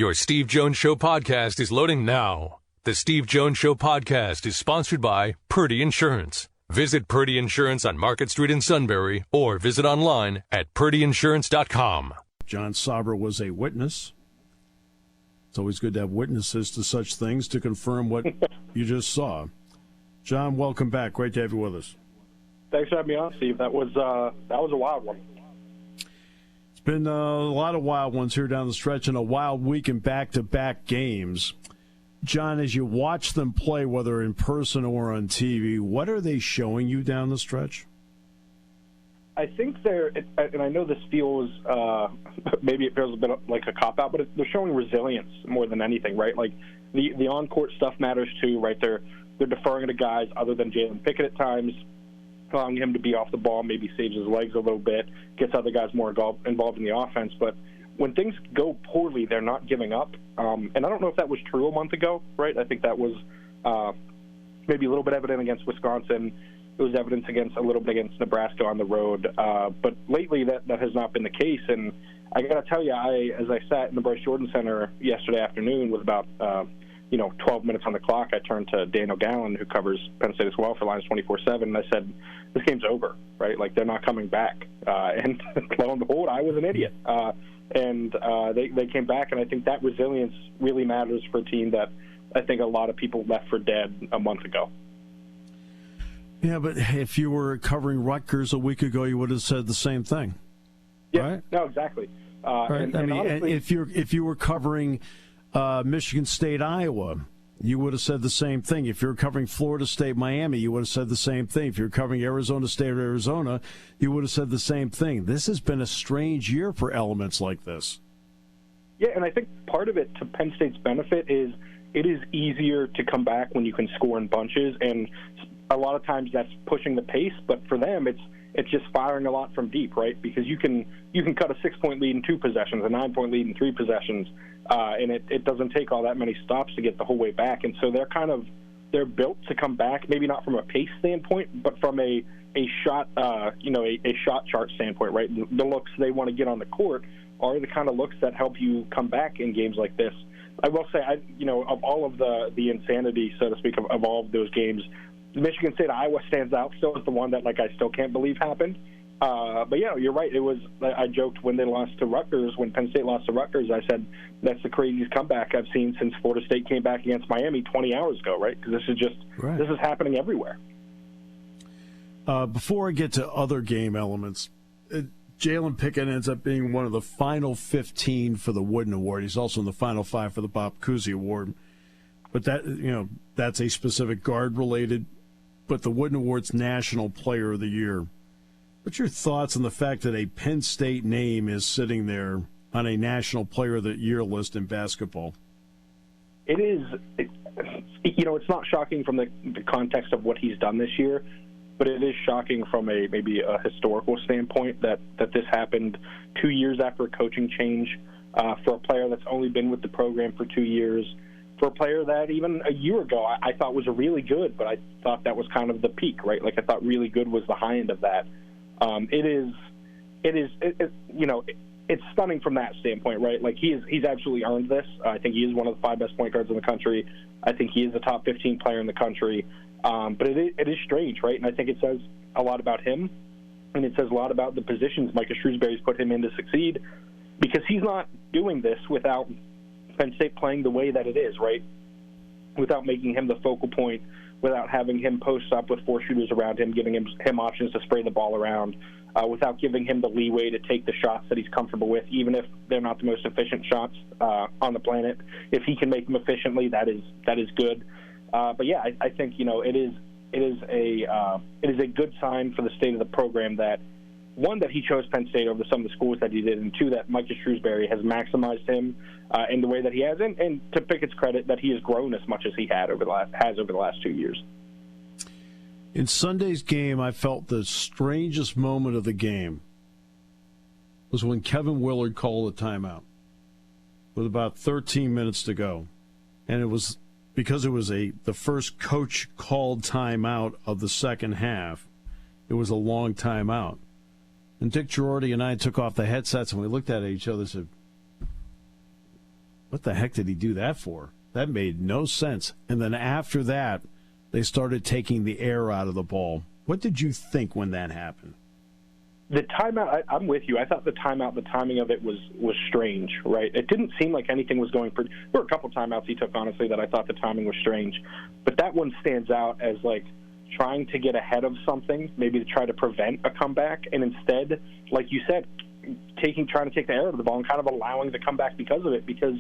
Your Steve Jones Show podcast is loading now. The Steve Jones Show podcast is sponsored by Purdy Insurance. Visit Purdy Insurance on Market Street in Sunbury or visit online at purdyinsurance.com. Jon Sauber was a witness. It's always good to have witnesses to such things to confirm what you just saw. John, welcome back. Great to have you with us. Thanks for having me on, Steve. That was a wild one. It's been a lot of wild ones here down the stretch and a wild week in back-to-back games. John, as you watch them play, whether in person or on TV, what are they showing you down the stretch? I think they're, and I know this feels, maybe it feels a bit like a cop-out, but they're showing resilience more than anything, right? Like, the on-court stuff matters too, right? They're deferring to guys other than Jalen Pickett at times, allowing him to be off the ball, maybe saves his legs a little bit, gets other guys more involved in the offense. But when things go poorly, they're not giving up. And I don't know if that was true a month ago, right? I think that was maybe a little bit evident against Wisconsin. It was evidence a little bit against Nebraska on the road. But lately that has not been the case. And I got to tell you, as I sat in the Bryce Jordan Center yesterday afternoon with about 12 minutes on the clock, I turned to Daniel Gallen, who covers Penn State as well for Lions 24/7, and I said, this game's over, right? Like, they're not coming back. And lo and behold, I was an idiot. And they came back, and I think that resilience really matters for a team that I think a lot of people left for dead a month ago. Yeah, but if you were covering Rutgers a week ago, you would have said the same thing. Yeah, right? No, exactly. Right. And honestly, if you were covering Michigan State, Iowa, you would have said the same thing. If you're covering Florida State, Miami, you would have said the same thing. If you're covering Arizona State or Arizona, you would have said the same thing. This has been a strange year for elements like this. Yeah, and I think part of it, to Penn State's benefit, is it is easier to come back when you can score in bunches, and a lot of times that's pushing the pace, but for them it's just firing a lot from deep, right? Because you can cut a 6-point lead in 2 possessions, a 9-point lead in 3 possessions, and it doesn't take all that many stops to get the whole way back. And so they're built to come back, maybe not from a pace standpoint, but from a shot a shot chart standpoint, right? The looks they want to get on the court are the kind of looks that help you come back in games like this. I will say, of all of the insanity, so to speak, of all of those games, Michigan State Iowa stands out still as the one that I still can't believe happened. But yeah, you're right. It was. I joked when they lost to Rutgers, when Penn State lost to Rutgers, I said that's the craziest comeback I've seen since Florida State came back against Miami 20 hours ago, right? Because this is happening everywhere. Before I get to other game elements, Jalen Pickett ends up being one of the final 15 for the Wooden Award. He's also in the final 5 for the Bob Cousy Award. But that's a specific guard-related. But the Wooden Award's National Player of the Year. What's your thoughts on the fact that a Penn State name is sitting there on a National Player of the Year list in basketball? It is. It's not shocking from the context of what he's done this year, but it is shocking from maybe a historical standpoint that this happened 2 years after a coaching change for a player that's only been with the program for 2 years. For a player that even a year ago I thought was really good, but I thought that was kind of the peak, right? Like, I thought really good was the high end of that. It's stunning from that standpoint, right? Like, he's absolutely earned this. I think he is one of the 5 best point guards in the country. I think he is a top 15 player in the country. But it is strange, right? And I think it says a lot about him, and it says a lot about the positions Micah Shrewsbury's put him in to succeed, because he's not doing this without Penn State playing the way that it is, right? Without making him the focal point, without having him post up with 4 shooters around him, giving him options to spray the ball around, without giving him the leeway to take the shots that he's comfortable with, even if they're not the most efficient shots on the planet. If he can make them efficiently, that is good. But yeah, I think it is a good sign for the state of the program that, one, that he chose Penn State over some of the schools that he did, and 2, that Micah Shrewsbury has maximized him in the way that he has, and to Pickett's credit, that he has grown as much as he over the last 2 years. In Sunday's game, I felt the strangest moment of the game was when Kevin Willard called a timeout with about 13 minutes to go, and it was because it was the first coach-called timeout of the second half. It was a long timeout. And Dick Girardi and I took off the headsets, and we looked at each other and said, what the heck did he do that for? That made no sense. And then after that, they started taking the air out of the ball. What did you think when that happened? The timeout, I'm with you. I thought the timing of it was strange, right? It didn't seem like anything was going pretty. There were a couple timeouts he took, honestly, that I thought the timing was strange. But that one stands out as, like, trying to get ahead of something, maybe to try to prevent a comeback, and instead, like you said, trying to take the air out of the ball and kind of allowing the comeback because of it. Because,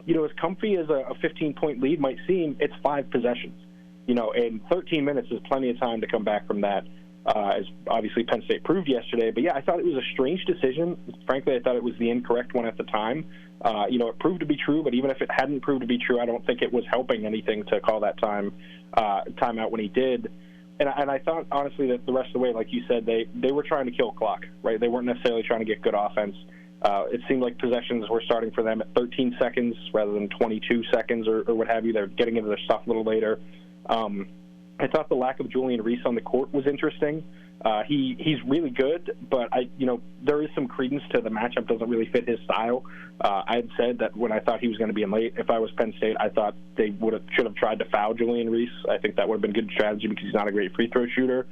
as comfy as a 15-point lead might seem, it's 5 possessions. And 13 minutes is plenty of time to come back from that. As obviously Penn State proved yesterday. But, yeah, I thought it was a strange decision. Frankly, I thought it was the incorrect one at the time. It proved to be true, but even if it hadn't proved to be true, I don't think it was helping anything to call that timeout when he did. And I thought, honestly, that the rest of the way, like you said, they were trying to kill clock, right? They weren't necessarily trying to get good offense. It seemed like possessions were starting for them at 13 seconds rather than 22 seconds or what have you. They're getting into their stuff a little later. I thought the lack of Julian Reese on the court was interesting. He's really good, but there is some credence to the matchup doesn't really fit his style. I had said that when I thought he was going to be in late, if I was Penn State, I thought they should have tried to foul Julian Reese. I think that would have been good strategy because he's not a great free throw shooter.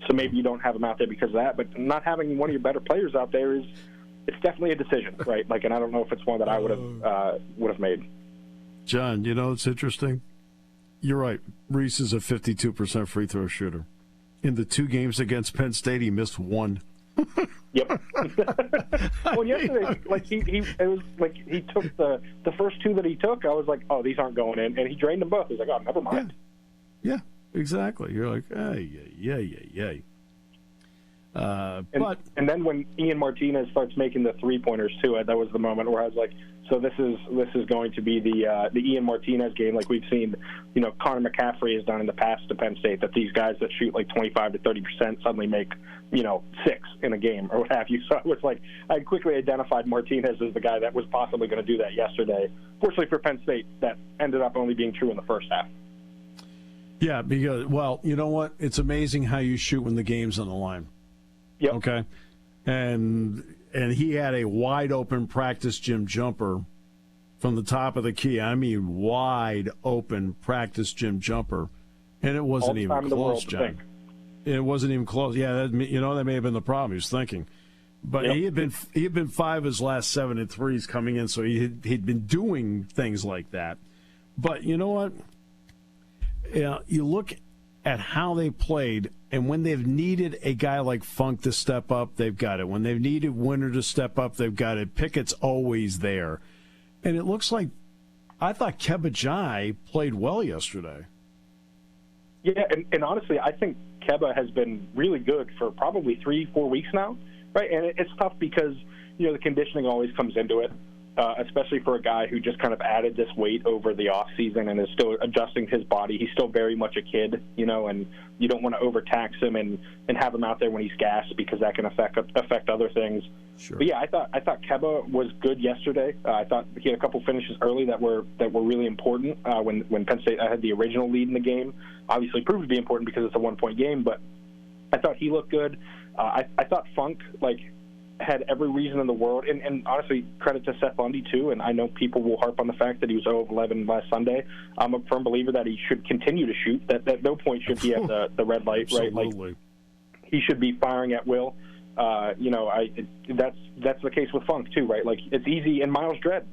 So maybe you don't have him out there because of that, but not having one of your better players out there it's definitely a decision, right? And I don't know if it's one that I would have made. John, it's interesting. You're right. Reese is a 52% free throw shooter. In the 2 games against Penn State, he missed 1. Yep. Well, yesterday, it was like he took the first 2 that he took. I was like, oh, these aren't going in, and he drained them both. He's like, oh, never mind. Yeah, exactly. You're like, yeah. And then when Ian Martinez starts making the 3-pointers too, that was the moment where I was like, so this is going to be the Ian Martinez game, like we've seen, Connor McCaffrey has done in the past to Penn State, that these guys that shoot like 25 to 30% suddenly make 6 in a game or what have you. So I was like, I quickly identified Martinez as the guy that was possibly going to do that yesterday. Fortunately for Penn State, that ended up only being true in the first half. Yeah, because you know what? It's amazing how you shoot when the game's on the line. Yep. Okay. And he had a wide open practice gym jumper from the top of the key. I mean, wide open practice gym jumper, and it wasn't even close, John. It wasn't even close. Yeah, that may have been the problem. He was thinking, but he had been 5 of his last 7 and 3s coming in, so he'd been doing things like that. But you know what? You look at how they played, and when they've needed a guy like Funk to step up, they've got it. When they've needed Winter to step up, they've got it. Pickett's always there. And it looks like I thought Keba Jai played well yesterday. Yeah, and honestly, I think Keba has been really good for probably 3-4 weeks now, right? And it's tough because, the conditioning always comes into it. Especially for a guy who just kind of added this weight over the off season and is still adjusting his body. He's still very much a kid, and you don't want to overtax him and have him out there when he's gassed because that can affect other things. Sure. But yeah, I thought Keba was good yesterday. I thought he had a couple finishes early that were really important when Penn State had the original lead in the game. Obviously proved to be important because it's a 1-point game, but I thought he looked good. I thought Funk had every reason in the world, and honestly, credit to Seth Lundy too. And I know people will harp on the fact that he was 0 of 11 last Sunday. I'm a firm believer that he should continue to shoot. That at no point should he have the red light, Absolutely. Right? He should be firing at will. That's the case with Funk too, right? Like it's easy. And Miles Dredd,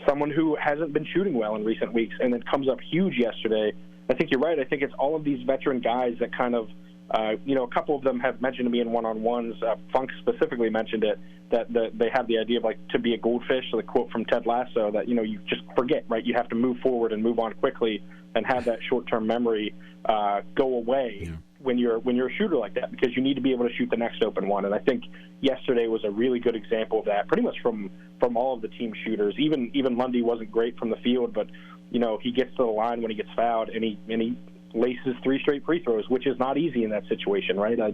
someone who hasn't been shooting well in recent weeks, and it comes up huge yesterday. I think you're right. I think it's all of these veteran guys that kind of. A couple of them have mentioned to me in one-on-ones. Funk specifically mentioned it, that they have the idea of to be a goldfish, so the quote from Ted Lasso, that, you just forget, right? You have to move forward and move on quickly and have that short-term memory go away when you're a shooter like that, because you need to be able to shoot the next open one. And I think yesterday was a really good example of that, pretty much from all of the team shooters. Even Lundy wasn't great from the field, but, he gets to the line when he gets fouled, and he laces 3 straight free throws, which is not easy in that situation, right? I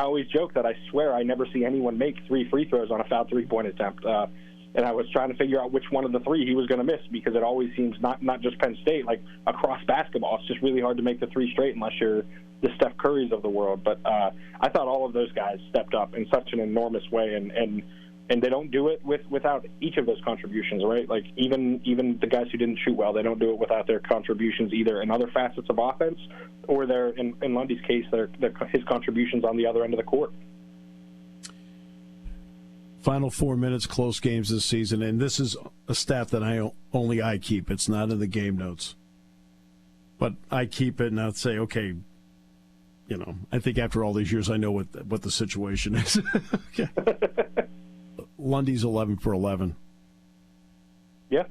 always joke that I swear I never see anyone make 3 free throws on a fouled 3-point attempt. And I was trying to figure out which one of the 3 he was going to miss, because it always seems not just Penn State, like across basketball, it's just really hard to make the 3 straight unless you're the Steph Currys of the world. But I thought all of those guys stepped up in such an enormous way. And And they don't do it without each of those contributions, right? Like even the guys who didn't shoot well, they don't do it without their contributions either in other facets of offense, or their in Lundy's case, his contributions on the other end of the court. Final 4 minutes, close games this season, and this is a stat that only I keep. It's not in the game notes, but I keep it and I'll say, okay, I think after all these years, I know what the situation is. Okay. Lundy's 11 for 11. Yeah,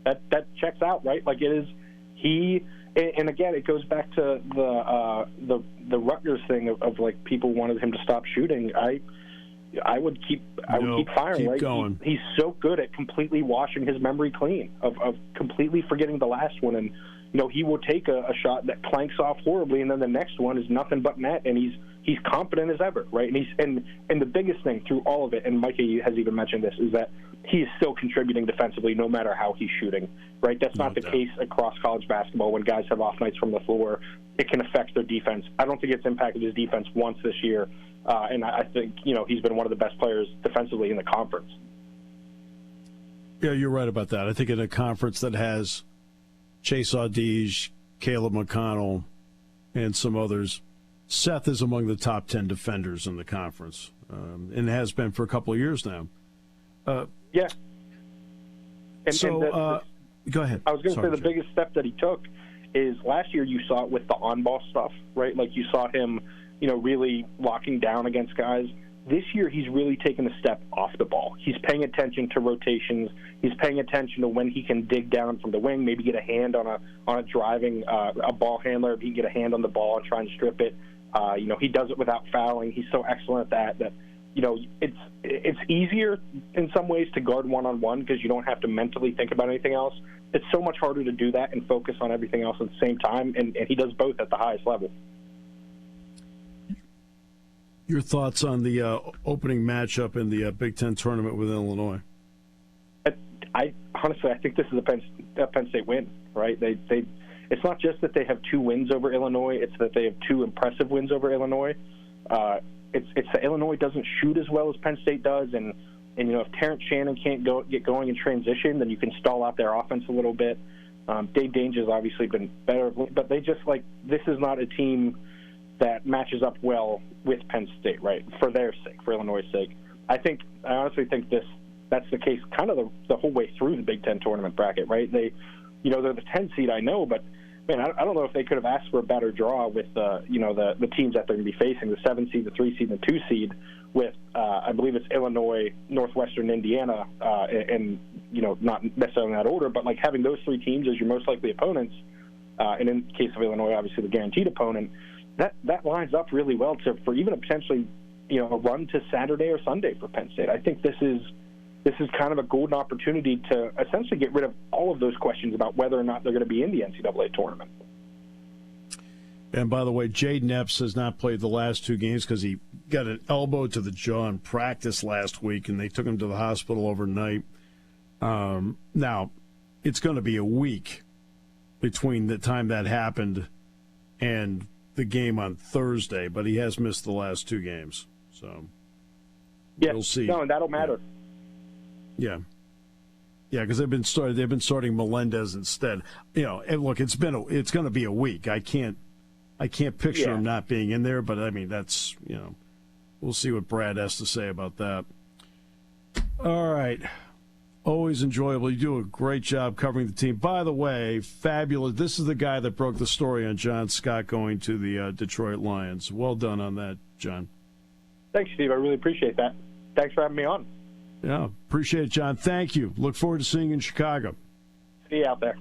that checks out, right? Like it is and again, it goes back to the Rutgers thing of like people wanted him to stop shooting. I would keep firing. Keep right? going. He's so good at completely washing his memory clean of completely forgetting the last one, and he will take a shot that clanks off horribly, and then the next one is nothing but net, and he's confident as ever, right? And the biggest thing through all of it, and Micah has even mentioned this, is that he is still contributing defensively no matter how he's shooting, right? That's not the case across college basketball. When guys have off nights from the floor, it can affect their defense. I don't think it's impacted his defense once this year, and I think he's been one of the best players defensively in the conference. Yeah, you're right about that. I think in a conference that has Chase Audige, Caleb McConnell, and some others, Seth is among the top 10 defenders in the conference, and has been for a couple of years now. Yeah. Go ahead. I was going to say the biggest step that he took is last year you saw it with the on-ball stuff, right? Like you saw him, really locking down against guys. This year he's really taken a step off the ball. He's paying attention to rotations. He's paying attention to when he can dig down from the wing, maybe get a hand on a driving a ball handler. He can get a hand on the ball and try and strip it. He does it without fouling. He's so excellent at that. It's easier in some ways to guard one-on-one because you don't have to mentally think about anything else. It's so much harder to do that and focus on everything else at the same time, and he does both at the highest level. Your thoughts on the opening matchup in the Big Ten tournament with Illinois? I honestly think this is a Penn State win, right? It's not just that they have 2 wins over Illinois; it's that they have 2 impressive wins over Illinois. It's that Illinois doesn't shoot as well as Penn State does, and if Terrence Shannon can't get going in transition, then you can stall out their offense a little bit. Dave Danger has obviously been better, but they just this is not a team that matches up well with Penn State, right? For their sake, for Illinois' sake. I honestly think that's the case kind of the whole way through the Big Ten tournament bracket, right? They're the 10 seed, I know, but man, I don't know if they could have asked for a better draw with the teams that they're going to be facing, the 7 seed, the 3 seed, and the 2 seed with I believe it's Illinois, Northwestern, Indiana, and not necessarily in that order, but having those 3 teams as your most likely opponents, and in the case of Illinois, obviously the guaranteed opponent, that lines up really well for even a potentially a run to Saturday or Sunday for Penn State. I think this is kind of a golden opportunity to essentially get rid of all of those questions about whether or not they're going to be in the NCAA tournament. And by the way, Jaden Epps has not played the last 2 games because he got an elbow to the jaw in practice last week, and they took him to the hospital overnight. Now, it's going to be a week between the time that happened and the game on Thursday, but he has missed the last 2 games. So we'll see. No, and that'll matter. Yeah, because they've been starting Melendez instead. And look, it's going to be a week. I can't picture him not being in there, but I mean that's we'll see what Brad has to say about that. All right, always enjoyable. You do a great job covering the team. By the way, fabulous. This is the guy that broke the story on John Scott going to the Detroit Lions. Well done on that, John. Thanks, Steve. I really appreciate that. Thanks for having me on. Yeah, appreciate it, John. Thank you. Look forward to seeing you in Chicago. See you out there.